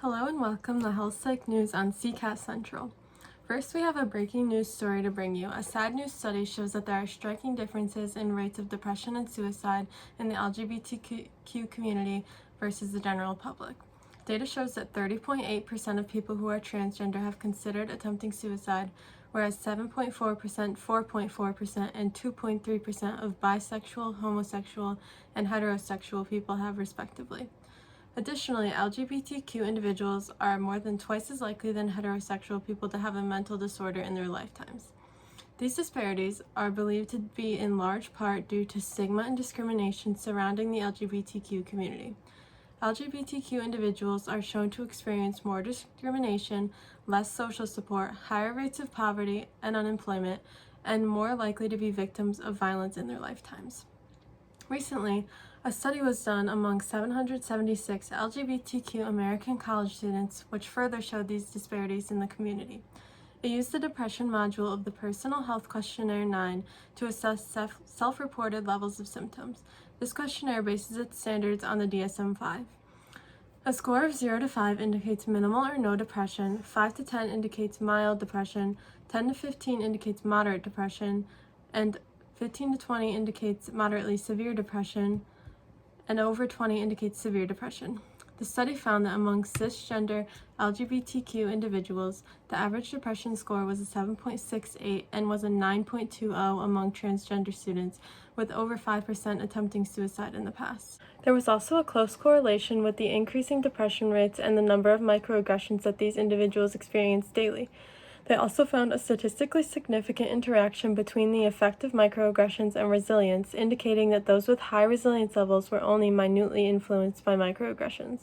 Hello and welcome to Health Psych News on CCAT Central. First, we have a breaking news story to bring you. A sad news study shows that there are striking differences in rates of depression and suicide in the LGBTQ community versus the general public. Data shows that 30.8% of people who are transgender have considered attempting suicide, whereas 7.4%, 4.4%, and 2.3% of bisexual, homosexual, and heterosexual people have, respectively. Additionally, LGBTQ individuals are more than twice as likely than heterosexual people to have a mental disorder in their lifetimes. These disparities are believed to be in large part due to stigma and discrimination surrounding the LGBTQ community. LGBTQ individuals are shown to experience more discrimination, less social support, higher rates of poverty and unemployment, and more likely to be victims of violence in their lifetimes. Recently, a study was done among 776 LGBTQ American college students, which further showed these disparities in the community. It used the depression module of the Personal Health Questionnaire 9 to assess self-reported levels of symptoms. This questionnaire bases its standards on the DSM-5. A score of 0 to 5 indicates minimal or no depression, 5 to 10 indicates mild depression, 10 to 15 indicates moderate depression, and 15 to 20 indicates moderately severe depression, and over 20 indicates severe depression. The study found that among cisgender LGBTQ individuals, the average depression score was a 7.68 and was a 9.20 among transgender students, with over 5% attempting suicide in the past. There was also a close correlation with the increasing depression rates and the number of microaggressions that these individuals experience daily. They also found a statistically significant interaction between the effect of microaggressions and resilience, indicating that those with high resilience levels were only minutely influenced by microaggressions.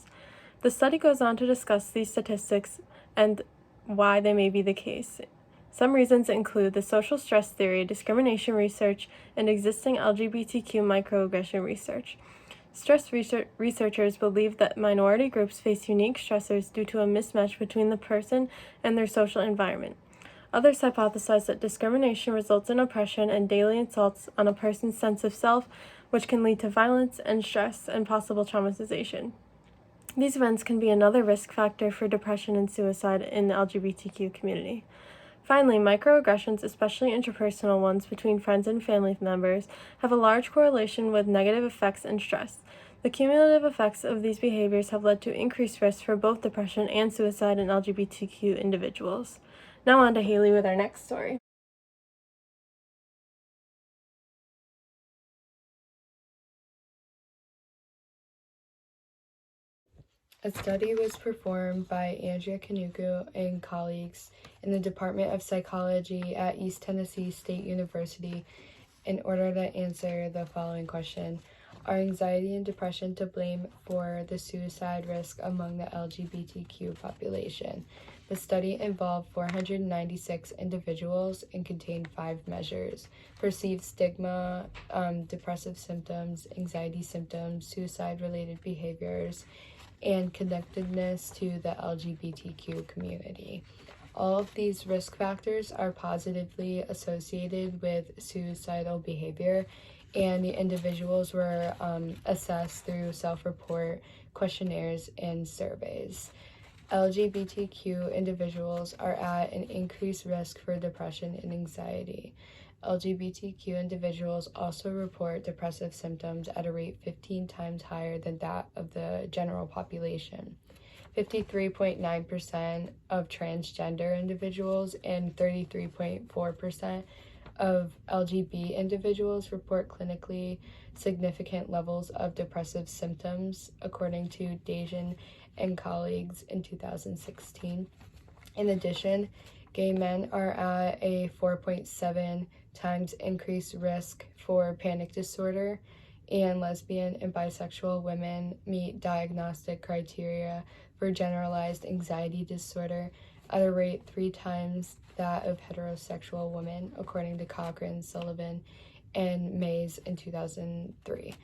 The study goes on to discuss these statistics and why they may be the case. Some reasons include the social stress theory, discrimination research, and existing LGBTQ microaggression research. Stress researchers believe that minority groups face unique stressors due to a mismatch between the person and their social environment. Others hypothesize that discrimination results in oppression and daily assaults on a person's sense of self, which can lead to violence and stress and possible traumatization. These events can be another risk factor for depression and suicide in the LGBTQ community. Finally, microaggressions, especially interpersonal ones between friends and family members, have a large correlation with negative effects and stress. The cumulative effects of these behaviors have led to increased risk for both depression and suicide in LGBTQ individuals. Now on to Haley with our next story. A study was performed by Andrea Kanuku and colleagues in the Department of Psychology at East Tennessee State University in order to answer the following question. Are anxiety and depression to blame for the suicide risk among the LGBTQ population? The study involved 496 individuals and contained 5 measures: perceived stigma, depressive symptoms, anxiety symptoms, suicide-related behaviors, and connectedness to the LGBTQ community. All of these risk factors are positively associated with suicidal behavior, and the individuals were assessed through self-report questionnaires and surveys. LGBTQ individuals are at an increased risk for depression and anxiety. LGBTQ individuals also report depressive symptoms at a rate 15 times higher than that of the general population. 53.9% of transgender individuals and 33.4% of LGB individuals report clinically significant levels of depressive symptoms, according to Dejan and colleagues in 2016. In addition, gay men are at a 4.7 times increased risk for panic disorder, and lesbian and bisexual women meet diagnostic criteria for generalized anxiety disorder at a rate 3 times that of heterosexual women, according to Cochrane, Sullivan, and Mays in 2003.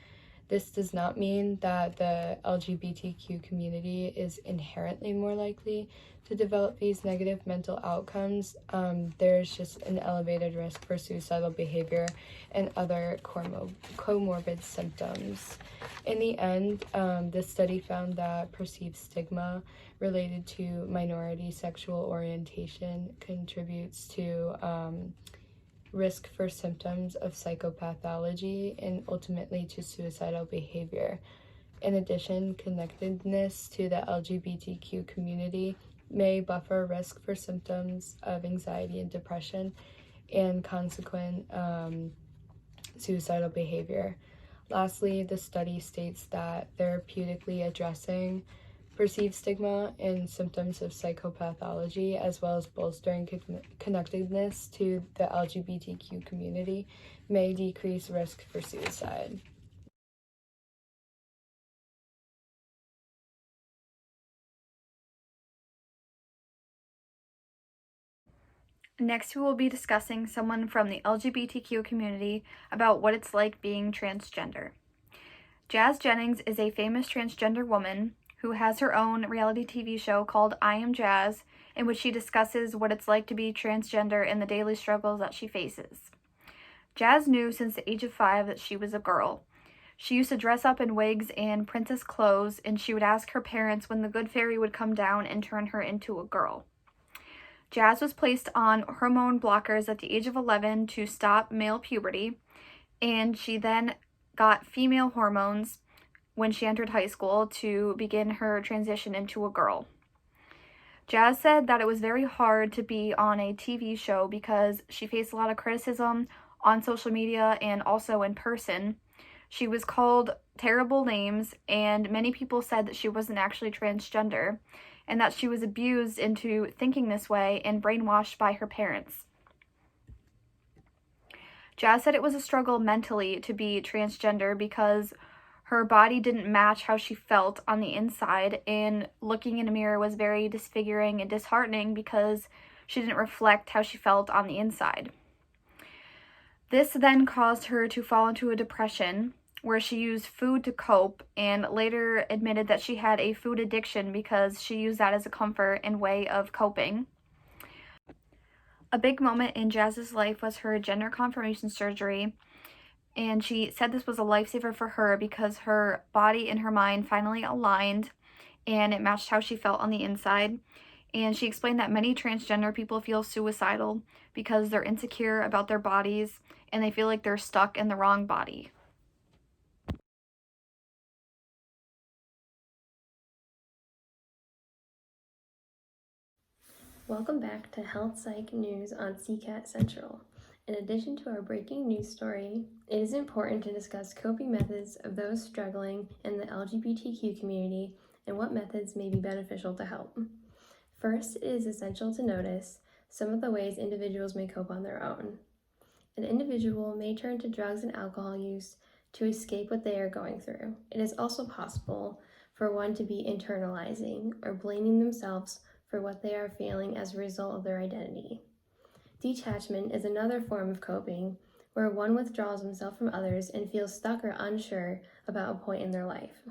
This does not mean that the LGBTQ community is inherently more likely to develop these negative mental outcomes. There's just an elevated risk for suicidal behavior and other comorbid symptoms. In the end, this study found that perceived stigma related to minority sexual orientation contributes to risk for symptoms of psychopathology and ultimately to suicidal behavior. In addition, connectedness to the LGBTQ community may buffer risk for symptoms of anxiety and depression and consequent suicidal behavior. Lastly, the study states that therapeutically addressing perceived stigma and symptoms of psychopathology, as well as bolstering connectedness to the LGBTQ community, may decrease risk for suicide. Next, we will be discussing someone from the LGBTQ community about what it's like being transgender. Jazz Jennings is a famous transgender woman who has her own reality TV show called I Am Jazz, in which she discusses what it's like to be transgender and the daily struggles that she faces. Jazz knew since the age of 5 that she was a girl. She used to dress up in wigs and princess clothes, and she would ask her parents when the good fairy would come down and turn her into a girl. Jazz was placed on hormone blockers at the age of 11 to stop male puberty, and she then got female hormones when she entered high school to begin her transition into a girl. Jazz said that it was very hard to be on a TV show because she faced a lot of criticism on social media and also in person. She was called terrible names, and many people said that she wasn't actually transgender, and that she was abused into thinking this way and brainwashed by her parents. Jazz said it was a struggle mentally to be transgender because her body didn't match how she felt on the inside, and looking in a mirror was very disfiguring and disheartening because she didn't reflect how she felt on the inside. This then caused her to fall into a depression where she used food to cope, and later admitted that she had a food addiction because she used that as a comfort and way of coping. A big moment in Jazz's life was her gender confirmation surgery, and she said this was a lifesaver for her because her body and her mind finally aligned and it matched how she felt on the inside. And she explained that many transgender people feel suicidal because they're insecure about their bodies and they feel like they're stuck in the wrong body. Welcome back to Health Psych News on CCAT Central. In addition to our breaking news story, it is important to discuss coping methods of those struggling in the LGBTQ community and what methods may be beneficial to help. First, it is essential to notice some of the ways individuals may cope on their own. An individual may turn to drugs and alcohol use to escape what they are going through. It is also possible for one to be internalizing or blaming themselves for what they are feeling as a result of their identity. Detachment is another form of coping where one withdraws himself from others and feels stuck or unsure about a point in their life.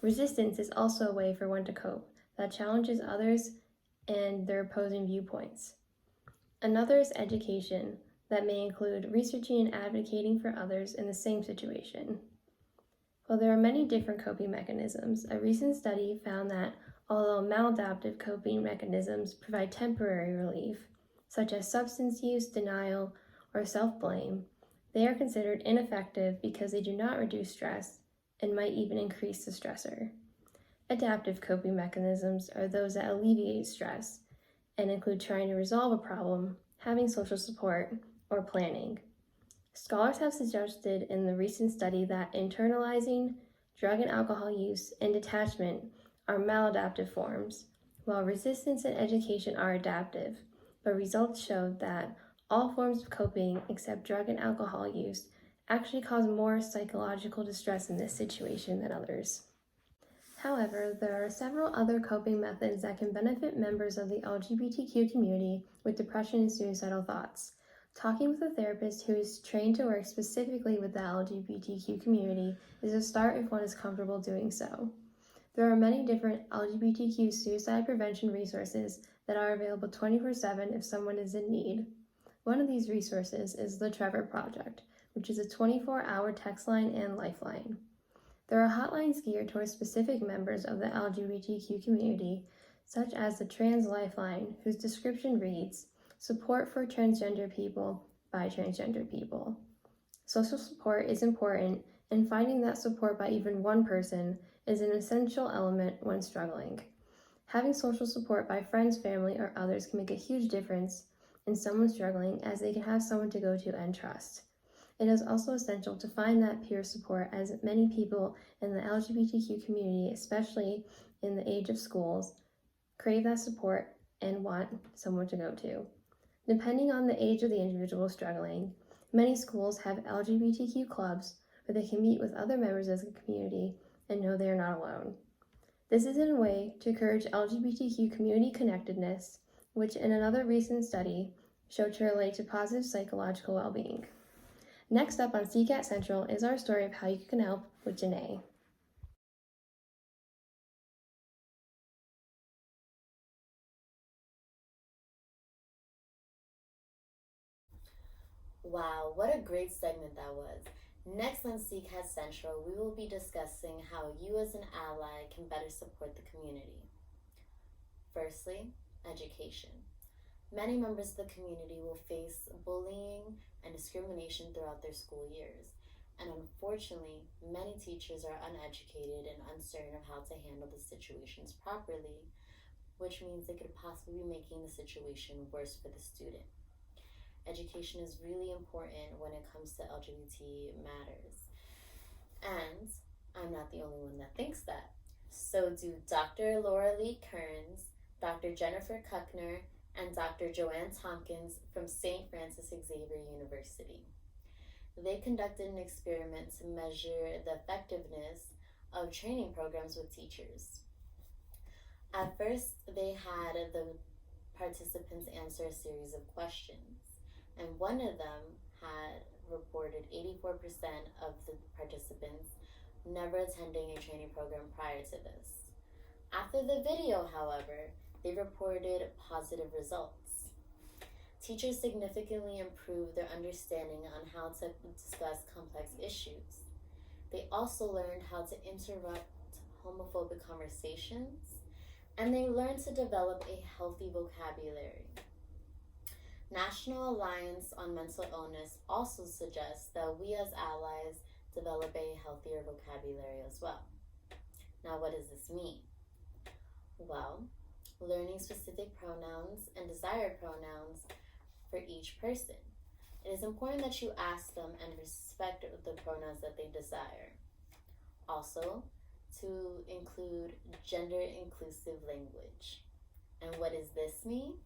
Resistance is also a way for one to cope that challenges others and their opposing viewpoints. Another is education that may include researching and advocating for others in the same situation. While there are many different coping mechanisms, a recent study found that although maladaptive coping mechanisms provide temporary relief, such as substance use, denial, or self-blame, they are considered ineffective because they do not reduce stress and might even increase the stressor. Adaptive coping mechanisms are those that alleviate stress and include trying to resolve a problem, having social support, or planning. Scholars have suggested in the recent study that internalizing, drug and alcohol use, and detachment are maladaptive forms, while resistance and education are adaptive, but results showed that all forms of coping except drug and alcohol use actually cause more psychological distress in this situation than others. However, there are several other coping methods that can benefit members of the LGBTQ community with depression and suicidal thoughts. Talking with a therapist who is trained to work specifically with the LGBTQ community is a start if one is comfortable doing so. There are many different LGBTQ suicide prevention resources that are available 24/7 if someone is in need. One of these resources is the Trevor Project, which is a 24-hour text line and lifeline. There are hotlines geared towards specific members of the LGBTQ community, such as the Trans Lifeline, whose description reads, "Support for transgender people by transgender people." Social support is important, and finding that support by even one person is an essential element when struggling. Having social support by friends, family, or others can make a huge difference in someone struggling, as they can have someone to go to and trust. It is also essential to find that peer support, as many people in the LGBTQ community, especially in the age of schools, crave that support and want someone to go to. Depending on the age of the individual struggling, many schools have LGBTQ clubs where they can meet with other members of the community and know they are not alone. This is in a way to encourage LGBTQ community connectedness, which in another recent study showed to relate to positive psychological well-being. Next up on CCAT Central is our story of how you can help with Janae. Wow, what a great segment that was. Next on CCAT Central, we will be discussing how you as an ally can better support the community. Firstly, education. Many members of the community will face bullying and discrimination throughout their school years. And unfortunately, many teachers are uneducated and uncertain of how to handle the situations properly, which means they could possibly be making the situation worse for the student. Education is really important when it comes to LGBT matters. And I'm not the only one that thinks that. So do Dr. Laura Lee Kearns, Dr. Jennifer Kuckner, and Dr. Joanne Tompkins from St. Francis Xavier University. They conducted an experiment to measure the effectiveness of training programs with teachers. At first, they had the participants answer a series of questions. And one of them had reported 84% of the participants never attending a training program prior to this. After the video, however, they reported positive results. Teachers significantly improved their understanding on how to discuss complex issues. They also learned how to interrupt homophobic conversations, and they learned to develop a healthy vocabulary. National Alliance on Mental Illness also suggests that we as allies develop a healthier vocabulary as well. Now, what does this mean? Well, learning specific pronouns and desired pronouns for each person. It is important that you ask them and respect the pronouns that they desire. Also, to include gender inclusive language. And what does this mean?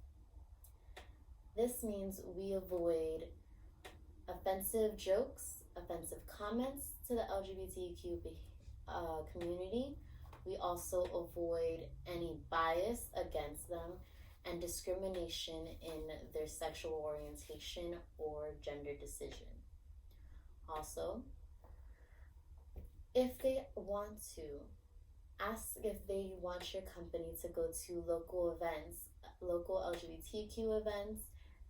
This means we avoid offensive jokes, offensive comments to the LGBTQ community. We also avoid any bias against them and discrimination in their sexual orientation or gender decision. Also, if they want to, ask if they want your company to go to local events, local LGBTQ events,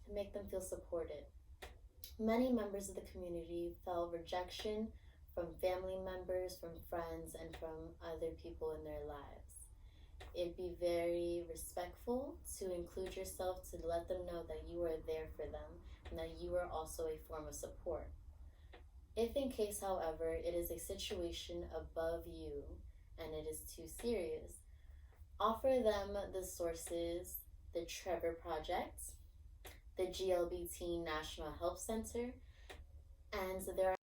to make them feel supported. Many members of the community felt rejection from family members, from friends, and from other people in their lives. It'd be very respectful to include yourself, to let them know that you are there for them and that you are also a form of support. If in case, however, it is a situation above you and it is too serious, offer them the sources, the Trevor Project, the GLBT National Help Center, and there are